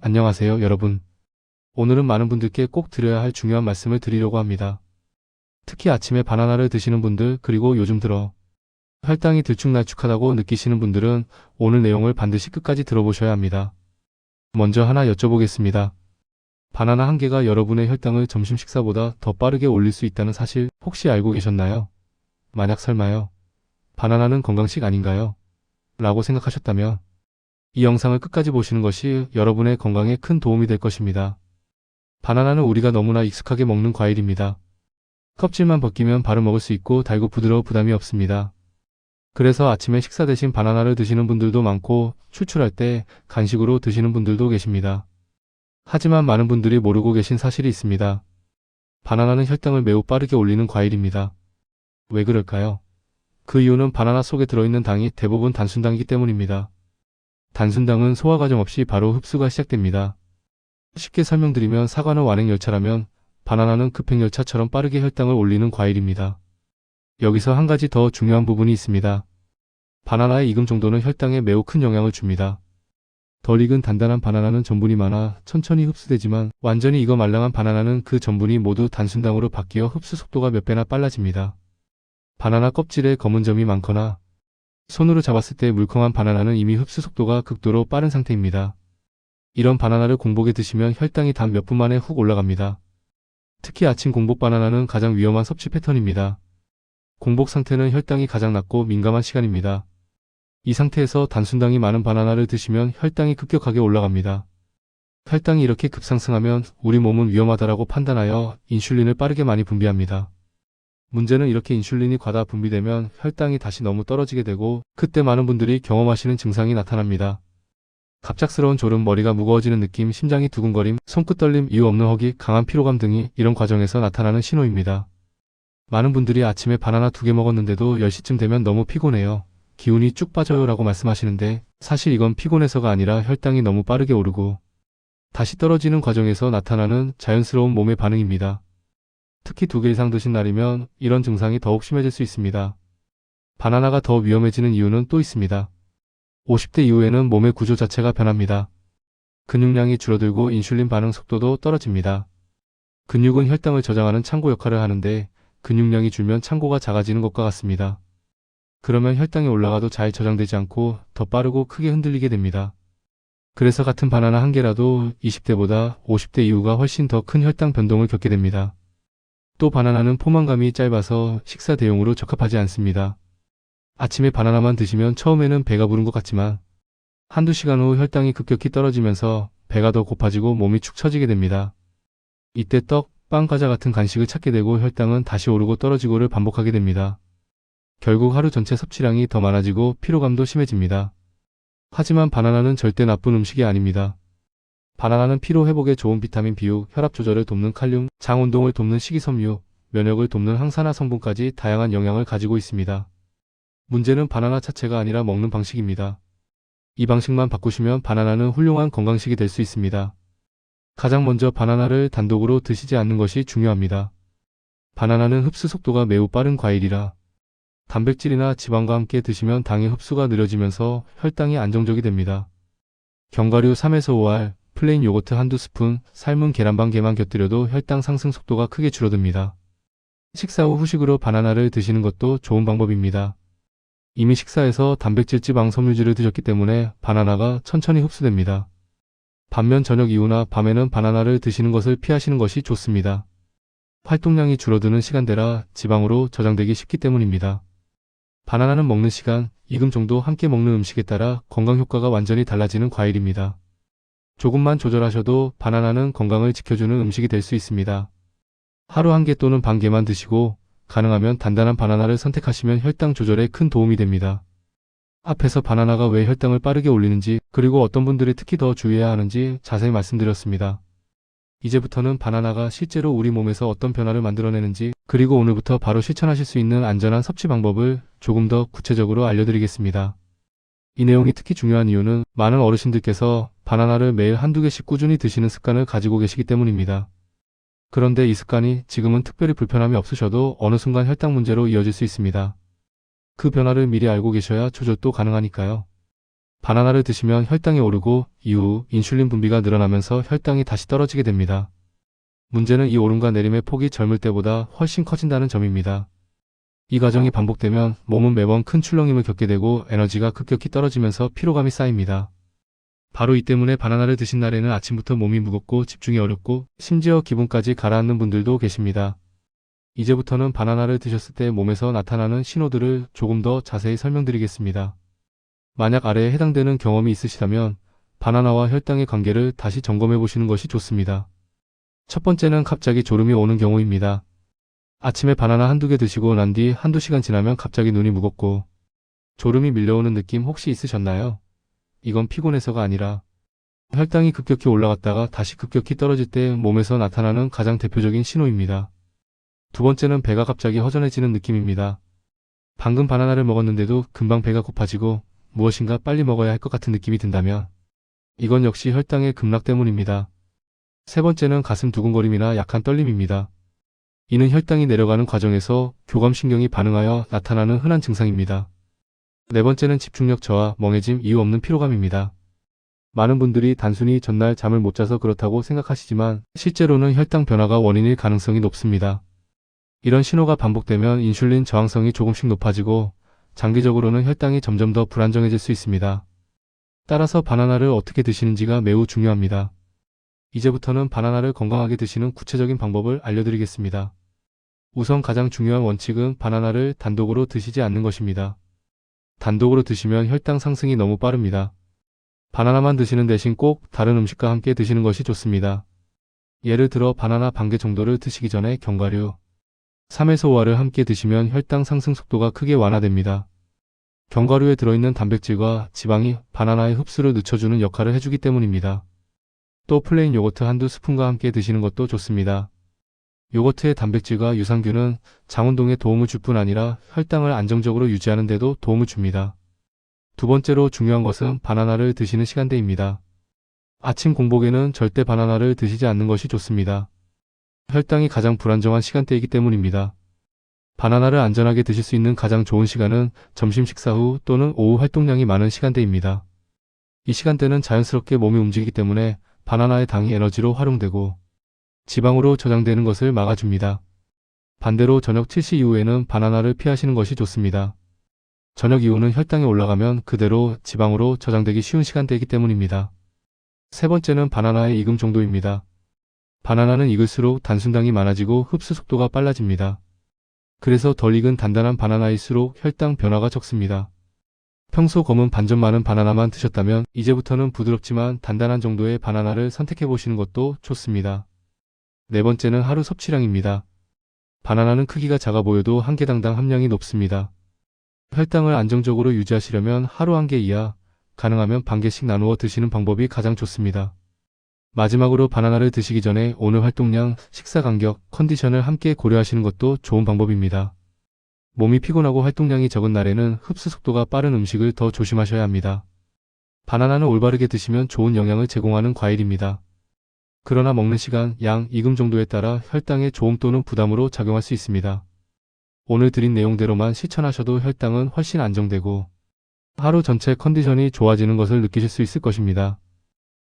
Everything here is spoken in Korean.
안녕하세요, 여러분. 오늘은 많은 분들께 꼭 드려야 할 중요한 말씀을 드리려고 합니다. 특히 아침에 바나나를 드시는 분들, 그리고 요즘 들어 혈당이 들쭉날쭉하다고 느끼시는 분들은 오늘 내용을 반드시 끝까지 들어보셔야 합니다. 먼저 하나 여쭤보겠습니다. 바나나 한 개가 여러분의 혈당을 점심 식사보다 더 빠르게 올릴 수 있다는 사실 혹시 알고 계셨나요? 만약 설마요. 바나나는 건강식 아닌가요? 라고 생각하셨다면 이 영상을 끝까지 보시는 것이 여러분의 건강에 큰 도움이 될 것입니다. 바나나는 우리가 너무나 익숙하게 먹는 과일입니다. 껍질만 벗기면 바로 먹을 수 있고 달고 부드러워 부담이 없습니다. 그래서 아침에 식사 대신 바나나를 드시는 분들도 많고 출출할 때 간식으로 드시는 분들도 계십니다. 하지만 많은 분들이 모르고 계신 사실이 있습니다. 바나나는 혈당을 매우 빠르게 올리는 과일입니다. 왜 그럴까요? 그 이유는 바나나 속에 들어있는 당이 대부분 단순당이기 때문입니다. 단순당은 소화 과정 없이 바로 흡수가 시작됩니다. 쉽게 설명드리면 사과는 완행열차라면 바나나는 급행열차처럼 빠르게 혈당을 올리는 과일입니다. 여기서 한 가지 더 중요한 부분이 있습니다. 바나나의 익음 정도는 혈당에 매우 큰 영향을 줍니다. 덜 익은 단단한 바나나는 전분이 많아 천천히 흡수되지만 완전히 익어 말랑한 바나나는 그 전분이 모두 단순당으로 바뀌어 흡수 속도가 몇 배나 빨라집니다. 바나나 껍질에 검은 점이 많거나 손으로 잡았을 때 물컹한 바나나는 이미 흡수 속도가 극도로 빠른 상태입니다. 이런 바나나를 공복에 드시면 혈당이 단 몇 분 만에 훅 올라갑니다. 특히 아침 공복 바나나는 가장 위험한 섭취 패턴입니다. 공복 상태는 혈당이 가장 낮고 민감한 시간입니다. 이 상태에서 단순당이 많은 바나나를 드시면 혈당이 급격하게 올라갑니다. 혈당이 이렇게 급상승하면 우리 몸은 위험하다라고 판단하여 인슐린을 빠르게 많이 분비합니다. 문제는 이렇게 인슐린이 과다 분비되면 혈당이 다시 너무 떨어지게 되고 그때 많은 분들이 경험하시는 증상이 나타납니다. 갑작스러운 졸음, 머리가 무거워지는 느낌, 심장이 두근거림, 손끝 떨림, 이유 없는 허기, 강한 피로감 등이 이런 과정에서 나타나는 신호입니다. 많은 분들이 아침에 바나나 2개 먹었는데도 10시쯤 되면 너무 피곤해요. 기운이 쭉 빠져요 라고 말씀하시는데 사실 이건 피곤해서가 아니라 혈당이 너무 빠르게 오르고 다시 떨어지는 과정에서 나타나는 자연스러운 몸의 반응입니다. 특히 2개 이상 드신 날이면 이런 증상이 더욱 심해질 수 있습니다. 바나나가 더 위험해지는 이유는 또 있습니다. 50대 이후에는 몸의 구조 자체가 변합니다. 근육량이 줄어들고 인슐린 반응 속도도 떨어집니다. 근육은 혈당을 저장하는 창고 역할을 하는데 근육량이 줄면 창고가 작아지는 것과 같습니다. 그러면 혈당이 올라가도 잘 저장되지 않고 더 빠르고 크게 흔들리게 됩니다. 그래서 같은 바나나 한 개라도 20대보다 50대 이후가 훨씬 더 큰 혈당 변동을 겪게 됩니다. 또 바나나는 포만감이 짧아서 식사 대용으로 적합하지 않습니다. 아침에 바나나만 드시면 처음에는 배가 부른 것 같지만 한두 시간 후 혈당이 급격히 떨어지면서 배가 더 고파지고 몸이 축 처지게 됩니다. 이때 떡, 빵, 과자 같은 간식을 찾게 되고 혈당은 다시 오르고 떨어지고를 반복하게 됩니다. 결국 하루 전체 섭취량이 더 많아지고 피로감도 심해집니다. 하지만 바나나는 절대 나쁜 음식이 아닙니다. 바나나는 피로 회복에 좋은 비타민 B6, 혈압 조절을 돕는 칼륨, 장 운동을 돕는 식이섬유, 면역을 돕는 항산화 성분까지 다양한 영양을 가지고 있습니다. 문제는 바나나 자체가 아니라 먹는 방식입니다. 이 방식만 바꾸시면 바나나는 훌륭한 건강식이 될 수 있습니다. 가장 먼저 바나나를 단독으로 드시지 않는 것이 중요합니다. 바나나는 흡수 속도가 매우 빠른 과일이라 단백질이나 지방과 함께 드시면 당의 흡수가 느려지면서 혈당이 안정적이 됩니다. 견과류 3에서 5알, 플레인 요거트 한두 스푼, 삶은 계란 반 개만 곁들여도 혈당 상승 속도가 크게 줄어듭니다. 식사 후 후식으로 바나나를 드시는 것도 좋은 방법입니다. 이미 식사에서 단백질, 지방, 섬유질을 드셨기 때문에 바나나가 천천히 흡수됩니다. 반면 저녁 이후나 밤에는 바나나를 드시는 것을 피하시는 것이 좋습니다. 활동량이 줄어드는 시간대라 지방으로 저장되기 쉽기 때문입니다. 바나나는 먹는 시간, 익음 정도, 함께 먹는 음식에 따라 건강 효과가 완전히 달라지는 과일입니다. 조금만 조절하셔도 바나나는 건강을 지켜주는 음식이 될 수 있습니다. 하루 한 개 또는 반 개만 드시고 가능하면 단단한 바나나를 선택하시면 혈당 조절에 큰 도움이 됩니다. 앞에서 바나나가 왜 혈당을 빠르게 올리는지 그리고 어떤 분들이 특히 더 주의해야 하는지 자세히 말씀드렸습니다. 이제부터는 바나나가 실제로 우리 몸에서 어떤 변화를 만들어내는지 그리고 오늘부터 바로 실천하실 수 있는 안전한 섭취 방법을 조금 더 구체적으로 알려드리겠습니다. 이 내용이 특히 중요한 이유는 많은 어르신들께서 바나나를 매일 한두 개씩 꾸준히 드시는 습관을 가지고 계시기 때문입니다. 그런데 이 습관이 지금은 특별히 불편함이 없으셔도 어느 순간 혈당 문제로 이어질 수 있습니다. 그 변화를 미리 알고 계셔야 조절도 가능하니까요. 바나나를 드시면 혈당이 오르고 이후 인슐린 분비가 늘어나면서 혈당이 다시 떨어지게 됩니다. 문제는 이 오름과 내림의 폭이 젊을 때보다 훨씬 커진다는 점입니다. 이 과정이 반복되면 몸은 매번 큰 출렁임을 겪게 되고 에너지가 급격히 떨어지면서 피로감이 쌓입니다. 바로 이 때문에 바나나를 드신 날에는 아침부터 몸이 무겁고 집중이 어렵고 심지어 기분까지 가라앉는 분들도 계십니다. 이제부터는 바나나를 드셨을 때 몸에서 나타나는 신호들을 조금 더 자세히 설명드리겠습니다. 만약 아래에 해당되는 경험이 있으시다면 바나나와 혈당의 관계를 다시 점검해 보시는 것이 좋습니다. 첫 번째는 갑자기 졸음이 오는 경우입니다. 아침에 바나나 한두 개 드시고 난 뒤 한두 시간 지나면 갑자기 눈이 무겁고 졸음이 밀려오는 느낌 혹시 있으셨나요? 이건 피곤해서가 아니라 혈당이 급격히 올라갔다가 다시 급격히 떨어질 때 몸에서 나타나는 가장 대표적인 신호입니다. 두 번째는 배가 갑자기 허전해지는 느낌입니다. 방금 바나나를 먹었는데도 금방 배가 고파지고 무엇인가 빨리 먹어야 할 것 같은 느낌이 든다면 이건 역시 혈당의 급락 때문입니다. 세 번째는 가슴 두근거림이나 약한 떨림입니다. 이는 혈당이 내려가는 과정에서 교감신경이 반응하여 나타나는 흔한 증상입니다. 네 번째는 집중력 저하, 멍해짐, 이유 없는 피로감입니다. 많은 분들이 단순히 전날 잠을 못 자서 그렇다고 생각하시지만 실제로는 혈당 변화가 원인일 가능성이 높습니다. 이런 신호가 반복되면 인슐린 저항성이 조금씩 높아지고 장기적으로는 혈당이 점점 더 불안정해질 수 있습니다. 따라서 바나나를 어떻게 드시는지가 매우 중요합니다. 이제부터는 바나나를 건강하게 드시는 구체적인 방법을 알려드리겠습니다. 우선 가장 중요한 원칙은 바나나를 단독으로 드시지 않는 것입니다. 단독으로 드시면 혈당 상승이 너무 빠릅니다. 바나나만 드시는 대신 꼭 다른 음식과 함께 드시는 것이 좋습니다. 예를 들어 바나나 반 개 정도를 드시기 전에 견과류 3에서 5알을 함께 드시면 혈당 상승 속도가 크게 완화됩니다. 견과류에 들어있는 단백질과 지방이 바나나의 흡수를 늦춰주는 역할을 해주기 때문입니다. 또 플레인 요거트 한두 스푼과 함께 드시는 것도 좋습니다. 요거트의 단백질과 유산균은 장 운동에 도움을 줄 뿐 아니라 혈당을 안정적으로 유지하는 데도 도움을 줍니다. 두 번째로 중요한 것은 바나나를 드시는 시간대입니다. 아침 공복에는 절대 바나나를 드시지 않는 것이 좋습니다. 혈당이 가장 불안정한 시간대이기 때문입니다. 바나나를 안전하게 드실 수 있는 가장 좋은 시간은 점심 식사 후 또는 오후 활동량이 많은 시간대입니다. 이 시간대는 자연스럽게 몸이 움직이기 때문에 바나나의 당이 에너지로 활용되고 지방으로 저장되는 것을 막아줍니다. 반대로 저녁 7시 이후에는 바나나를 피하시는 것이 좋습니다. 저녁 이후는 혈당이 올라가면 그대로 지방으로 저장되기 쉬운 시간대이기 때문입니다. 세 번째는 바나나의 익음 정도입니다. 바나나는 익을수록 단순당이 많아지고 흡수 속도가 빨라집니다. 그래서 덜 익은 단단한 바나나일수록 혈당 변화가 적습니다. 평소 검은 반점 많은 바나나만 드셨다면 이제부터는 부드럽지만 단단한 정도의 바나나를 선택해 보시는 것도 좋습니다. 네 번째는 하루 섭취량입니다. 바나나는 크기가 작아 보여도 한 개당당 함량이 높습니다. 혈당을 안정적으로 유지하시려면 하루 한 개 이하, 가능하면 반 개씩 나누어 드시는 방법이 가장 좋습니다. 마지막으로 바나나를 드시기 전에 오늘 활동량, 식사 간격, 컨디션을 함께 고려하시는 것도 좋은 방법입니다. 몸이 피곤하고 활동량이 적은 날에는 흡수 속도가 빠른 음식을 더 조심하셔야 합니다. 바나나는 올바르게 드시면 좋은 영양을 제공하는 과일입니다. 그러나 먹는 시간, 양, 익음 정도에 따라 혈당에 조음 또는 부담으로 작용할 수 있습니다. 오늘 드린 내용대로만 실천하셔도 혈당은 훨씬 안정되고 하루 전체 컨디션이 좋아지는 것을 느끼실 수 있을 것입니다.